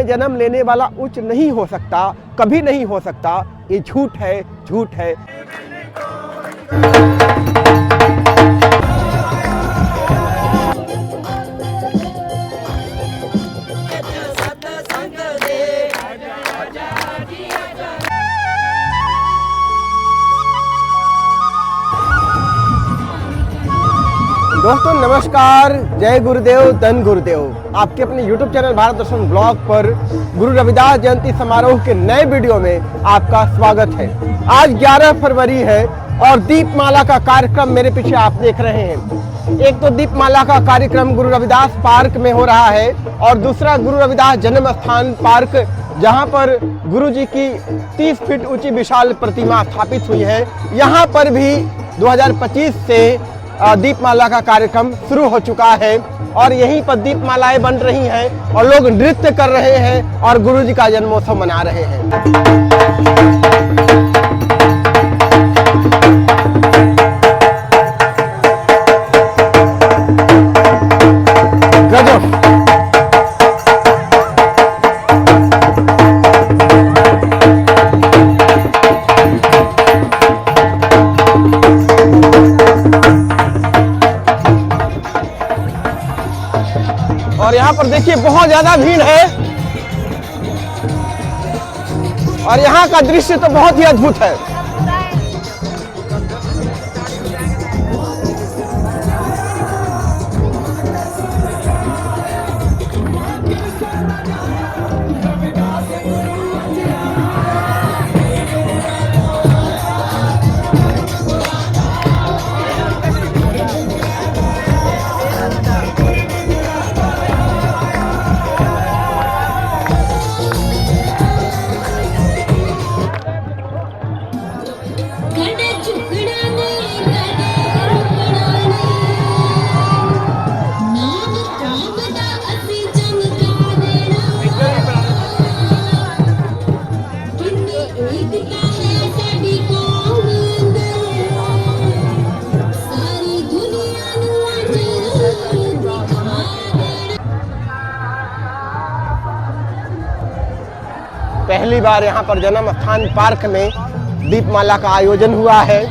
जन्म लेने वाला उच्च नहीं हो सकता, कभी नहीं हो सकता। ये झूठ है, झूठ है। दोस्तों नमस्कार, जय गुरुदेव, धन गुरुदेव। आपके अपने YouTube चैनल भारत दर्शन ब्लॉग पर गुरु रविदास जयंती समारोह के नए वीडियो में आपका स्वागत है। आज 11 फरवरी है और दीपमाला का कार्यक्रम मेरे पीछे आप देख रहे हैं। एक तो दीपमाला का कार्यक्रम गुरु रविदास पार्क में हो रहा है और दूसरा गुरु रविदास जन्म स्थान पार्क, जहां पर गुरु जी की 30 फीट ऊंची विशाल प्रतिमा स्थापित हुई है। यहाँ पर भी 2025 से दीपमाला का कार्यक्रम शुरू हो चुका है और यहीं पर दीपमालाएं बन रही हैं और लोग नृत्य कर रहे हैं और गुरु जी का जन्मोत्सव मना रहे हैं। और यहाँ पर देखिए बहुत ज्यादा भीड़ है और यहाँ का दृश्य तो बहुत ही अद्भुत है। पहली बार यहाँ पर जन्म स्थान पार्क में दीपमाला का आयोजन हुआ है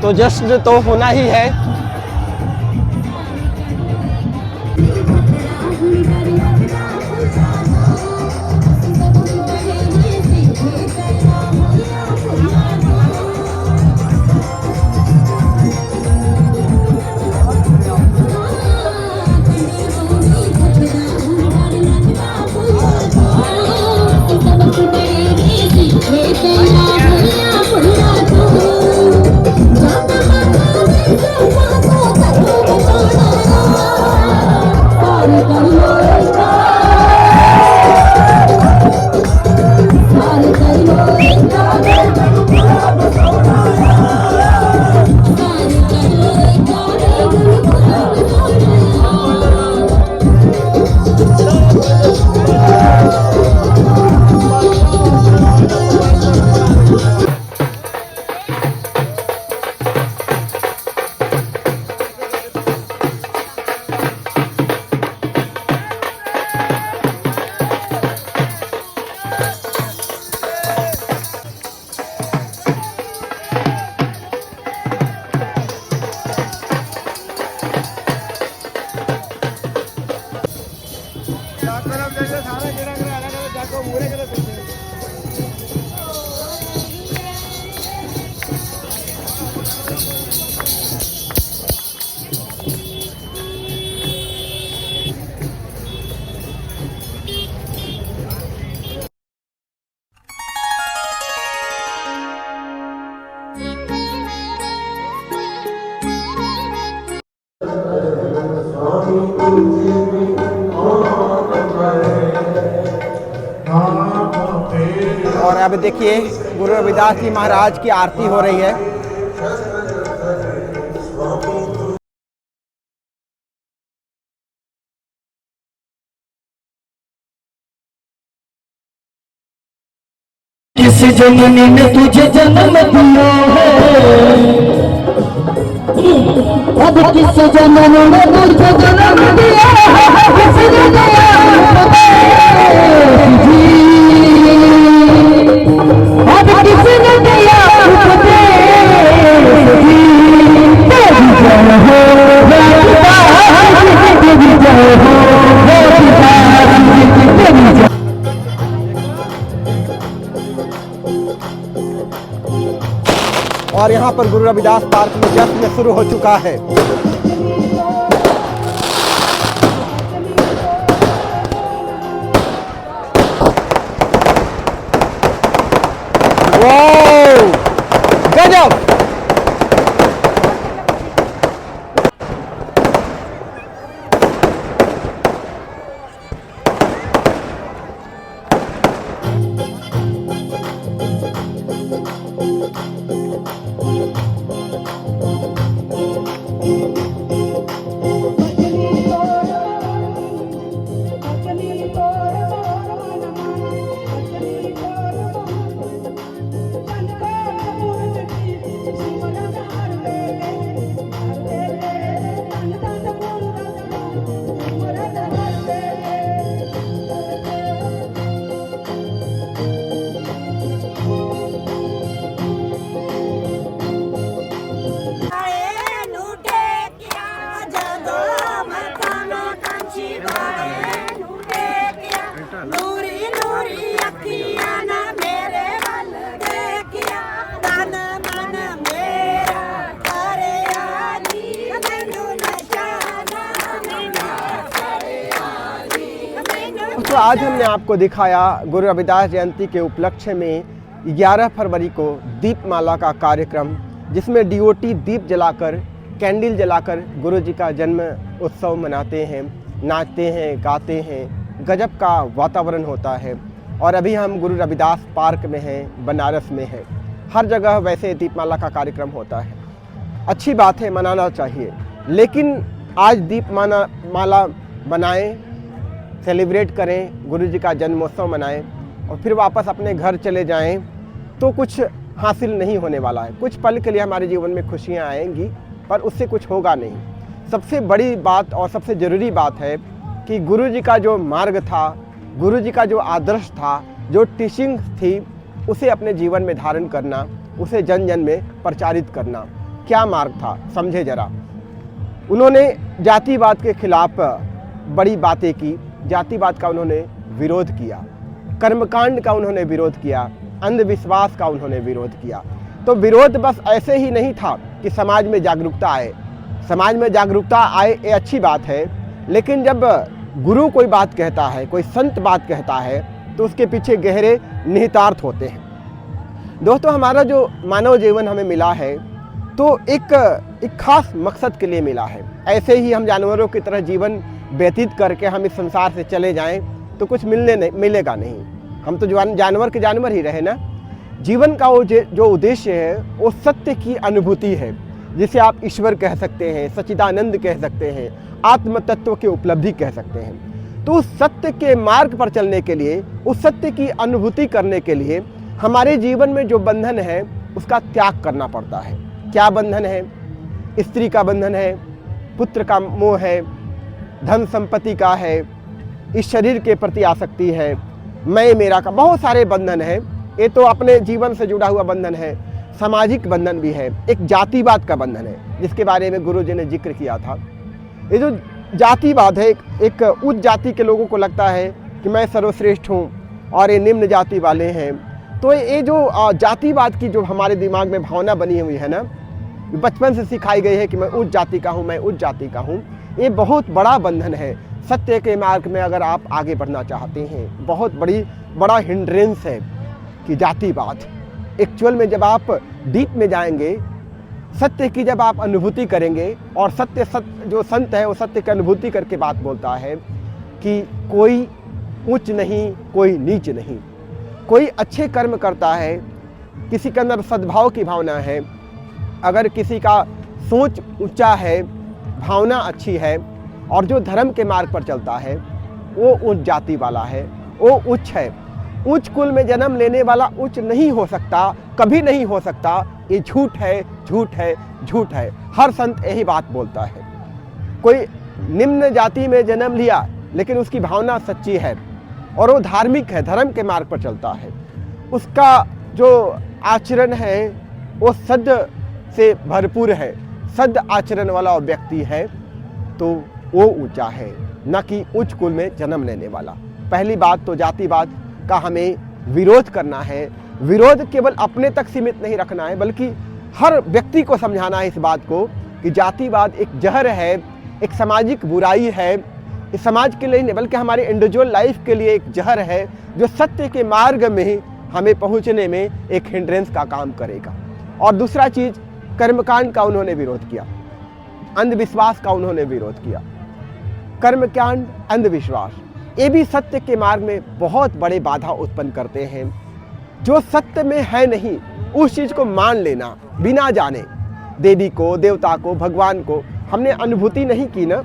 तो जश्न तो होना ही है। और अब देखिए गुरु रविदास जी महाराज की आरती हो रही है। किस जननी ने तुझे जन्म दिया है, अब किस जननी ने तुझे जन्म दिया है, किस पर गुरु रविदास पार्क में जश्न शुरू हो चुका है। वाह, गजब। तो आज हमने आपको दिखाया गुरु रविदास जयंती के उपलक्ष्य में 11 फरवरी को दीपमाला का कार्यक्रम, जिसमें डीओटी दीप जलाकर, कैंडल जलाकर गुरु जी का जन्म उत्सव मनाते हैं, नाचते हैं, गाते हैं। गजब का वातावरण होता है। और अभी हम गुरु रविदास पार्क में हैं, बनारस में हैं। हर जगह वैसे दीपमाला का कार्यक्रम होता है। अच्छी बात है, मनाना चाहिए। लेकिन आज दीपमाला बनाएं, सेलिब्रेट करें, गुरु जी का जन्मोत्सव मनाएं और फिर वापस अपने घर चले जाएं तो कुछ हासिल नहीं होने वाला है। कुछ पल के लिए हमारे जीवन में खुशियां आएंगी, पर उससे कुछ होगा नहीं। सबसे बड़ी बात और सबसे ज़रूरी बात है कि गुरु जी का जो मार्ग था, गुरु जी का जो आदर्श था, जो टीचिंग थी, उसे अपने जीवन में धारण करना, उसे जन जन में प्रचारित करना। क्या मार्ग था, समझे जरा। उन्होंने जातिवाद के खिलाफ बड़ी बातें की, जातिवाद का उन्होंने विरोध किया, कर्मकांड का उन्होंने विरोध किया, अंधविश्वास का उन्होंने विरोध किया। तो विरोध बस ऐसे ही नहीं था कि समाज में जागरूकता आए। समाज में जागरूकता आए ये अच्छी बात है, लेकिन जब गुरु कोई बात कहता है, कोई संत बात कहता है, तो उसके पीछे गहरे निहितार्थ होते हैं। दोस्तों, हमारा जो मानव जीवन हमें मिला है तो एक खास मकसद के लिए मिला है। ऐसे ही हम जानवरों की तरह जीवन व्यतीत करके हम इस संसार से चले जाएं तो कुछ मिलेगा नहीं। हम तो जानवर के जानवर ही रहे ना। जीवन का वो जो उद्देश्य है वो सत्य की अनुभूति है, जिसे आप ईश्वर कह सकते हैं, सच्चिदानंद कह सकते हैं, आत्म तत्व की उपलब्धि कह सकते हैं। तो उस सत्य के मार्ग पर चलने के लिए, उस सत्य की अनुभूति करने के लिए हमारे जीवन में जो बंधन है उसका त्याग करना पड़ता है। क्या बंधन है? स्त्री का बंधन है, पुत्र का मोह है, धन संपत्ति का है, इस शरीर के प्रति आसक्ति है, मैं मेरा का, बहुत सारे बंधन है। ये तो अपने जीवन से जुड़ा हुआ बंधन है। सामाजिक बंधन भी है, एक जातिवाद का बंधन है, जिसके बारे में गुरु जी ने जिक्र किया था। ये जो जातिवाद है, एक उच्च जाति के लोगों को लगता है कि मैं सर्वश्रेष्ठ हूँ और ये निम्न जाति वाले हैं। तो ये जो जातिवाद की जो हमारे दिमाग में भावना बनी हुई है ना, बचपन से सिखाई गई है कि मैं उच्च जाति का हूँ, मैं उच्च जाति का हूँ, ये बहुत बड़ा बंधन है। सत्य के मार्ग में अगर आप आगे बढ़ना चाहते हैं, बहुत बड़ा हिंड्रेंस है कि जातिवाद। एक्चुअल में जब आप डीप में जाएंगे, सत्य की जब आप अनुभूति करेंगे, और सत्य जो संत है वो सत्य की अनुभूति करके बात बोलता है कि कोई उच्च नहीं, कोई नीच नहीं, कोई अच्छे कर्म करता है, किसी के अंदर सद्भाव की भावना है, अगर किसी का सोच ऊंचा है, भावना अच्छी है और जो धर्म के मार्ग पर चलता है, वो उच्च जाति वाला है, वो उच्च है। उच्च कुल में जन्म लेने वाला उच्च नहीं हो सकता, कभी नहीं हो सकता। ये झूठ है, झूठ है, झूठ है। हर संत यही बात बोलता है। कोई निम्न जाति में जन्म लिया लेकिन उसकी भावना सच्ची है और वो धार्मिक है, धर्म के मार्ग पर चलता है, उसका जो आचरण है वो सद्य से भरपूर है, सद्य आचरण वाला व्यक्ति है, तो वो ऊंचा है, न कि उच्च कुल में जन्म लेने वाला। पहली बात तो जातिवाद का हमें विरोध करना है। विरोध केवल अपने तक सीमित नहीं रखना है, बल्कि हर व्यक्ति को समझाना है इस बात को कि जातिवाद एक जहर है, एक सामाजिक बुराई है, इस समाज के लिए नहीं बल्कि हमारे इंडिविजुअल लाइफ के लिए एक जहर है जो सत्य के मार्ग में हमें पहुंचने में एक हिंड्रेंस का काम करेगा। और दूसरा चीज़, कर्मकांड का उन्होंने विरोध किया, अंधविश्वास का उन्होंने विरोध किया। कर्मकांड, अंधविश्वास ये भी सत्य के मार्ग में बहुत बड़े बाधा उत्पन्न करते हैं। जो सत्य में है नहीं उस चीज़ को मान लेना बिना जाने, देवी को, देवता को, भगवान को हमने अनुभूति नहीं की ना,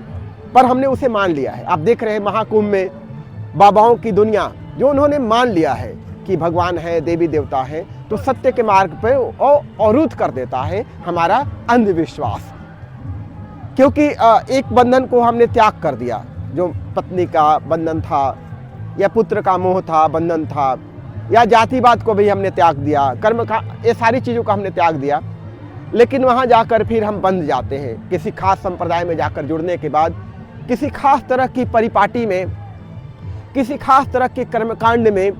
पर हमने उसे मान लिया है। आप देख रहे हैं महाकुंभ में बाबाओं की दुनिया जो उन्होंने मान लिया है कि भगवान है, देवी देवता है, तो सत्य के मार्ग पे अवरुद्ध कर देता है हमारा अंधविश्वास। क्योंकि एक बंधन को हमने त्याग कर दिया, जो पत्नी का बंधन था या पुत्र का मोह था, बंधन था, या जातिवाद को भी हमने त्याग दिया, कर्म का, ये सारी चीज़ों को हमने त्याग दिया। लेकिन वहाँ जाकर फिर हम बंध जाते हैं। किसी खास संप्रदाय में जाकर जुड़ने के बाद, किसी खास तरह की परिपाटी में, किसी खास तरह के कर्मकांड में,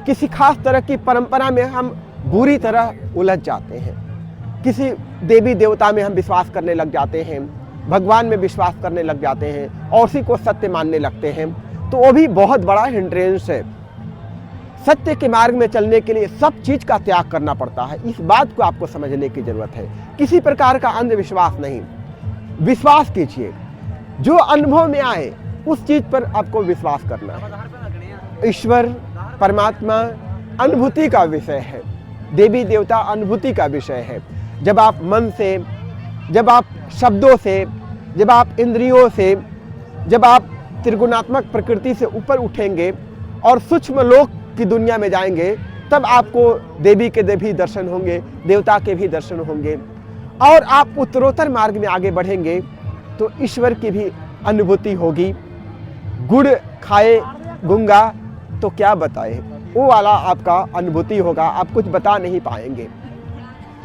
किसी खास तरह की परंपरा में हम बुरी तरह उलझ जाते हैं। किसी देवी देवता में हम विश्वास करने लग जाते हैं, भगवान में विश्वास करने लग जाते हैं और उसी को सत्य मानने लगते हैं, तो वो भी बहुत बड़ा हिंड्रेंस है। सत्य के मार्ग में चलने के लिए सब चीज़ का त्याग करना पड़ता है। इस बात को आपको समझने की जरूरत है। किसी प्रकार का अंधविश्वास नहीं, विश्वास कीजिए। जो अनुभव में आए उस चीज़ पर आपको विश्वास करना है। ईश्वर, परमात्मा अनुभूति का विषय है, देवी देवता अनुभूति का विषय है। जब आप मन से, जब आप शब्दों से, जब आप इंद्रियों से, जब आप त्रिगुणात्मक प्रकृति से ऊपर उठेंगे और सूक्ष्म लोक की दुनिया में जाएंगे, तब आपको देवी के भी दर्शन होंगे, देवता के भी दर्शन होंगे, और आप उत्तरोत्तर मार्ग में आगे बढ़ेंगे तो ईश्वर की भी अनुभूति होगी। गुड़ खाए गूंगा तो क्या बताए, वो वाला आपका अनुभूति होगा, आप कुछ बता नहीं पाएंगे।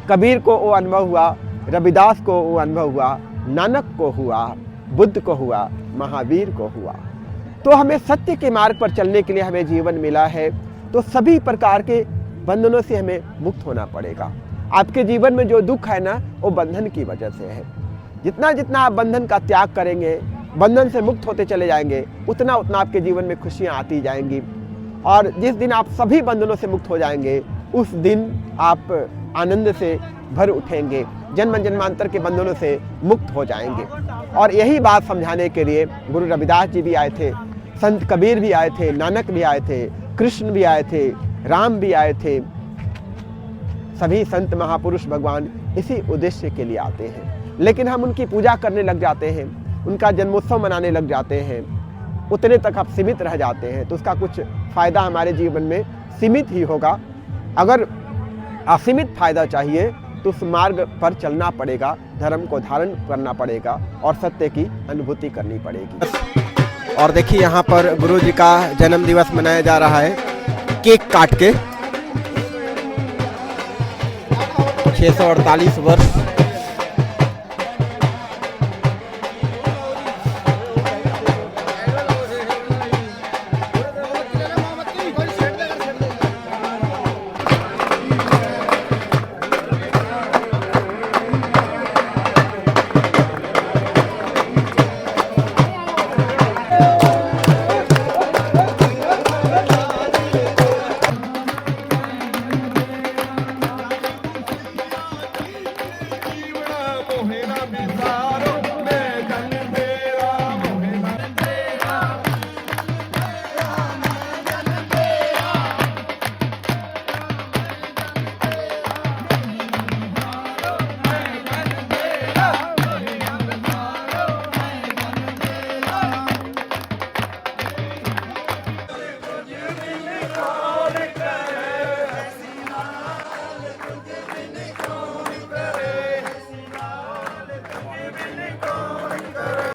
कबीर को वो अनुभव हुआ, रविदास को वो अनुभव हुआ, नानक को हुआ, बुद्ध को हुआ, महावीर को हुआ। तो हमें सत्य के मार्ग पर चलने के लिए हमें जीवन मिला है, तो सभी प्रकार के बंधनों से हमें मुक्त होना पड़ेगा। आपके जीवन में जो दुख है ना, वो बंधन की वजह से है। जितना जितना आप बंधन का त्याग करेंगे, बंधन से मुक्त होते चले जाएंगे, उतना उतना आपके जीवन में खुशियाँ आती जाएंगी। और जिस दिन आप सभी बंधनों से मुक्त हो जाएंगे, उस दिन आप आनंद से भर उठेंगे, जन्म जन्मांतर के बंधनों से मुक्त हो जाएंगे। और यही बात समझाने के लिए गुरु रविदास जी भी आए थे, संत कबीर भी आए थे, नानक भी आए थे, कृष्ण भी आए थे, राम भी आए थे। सभी संत महापुरुष भगवान इसी उद्देश्य के लिए आते हैं। लेकिन हम उनकी पूजा करने लग जाते हैं, उनका जन्मोत्सव मनाने लग जाते हैं, उतने तक आप सीमित रह जाते हैं, तो उसका कुछ फ़ायदा हमारे जीवन में सीमित ही होगा। अगर असीमित फायदा चाहिए तो उस मार्ग पर चलना पड़ेगा, धर्म को धारण करना पड़ेगा और सत्य की अनुभूति करनी पड़ेगी। और देखिए यहाँ पर गुरु जी का जन्म दिवस मनाया जा रहा है, केक काट के। 648 वर्ष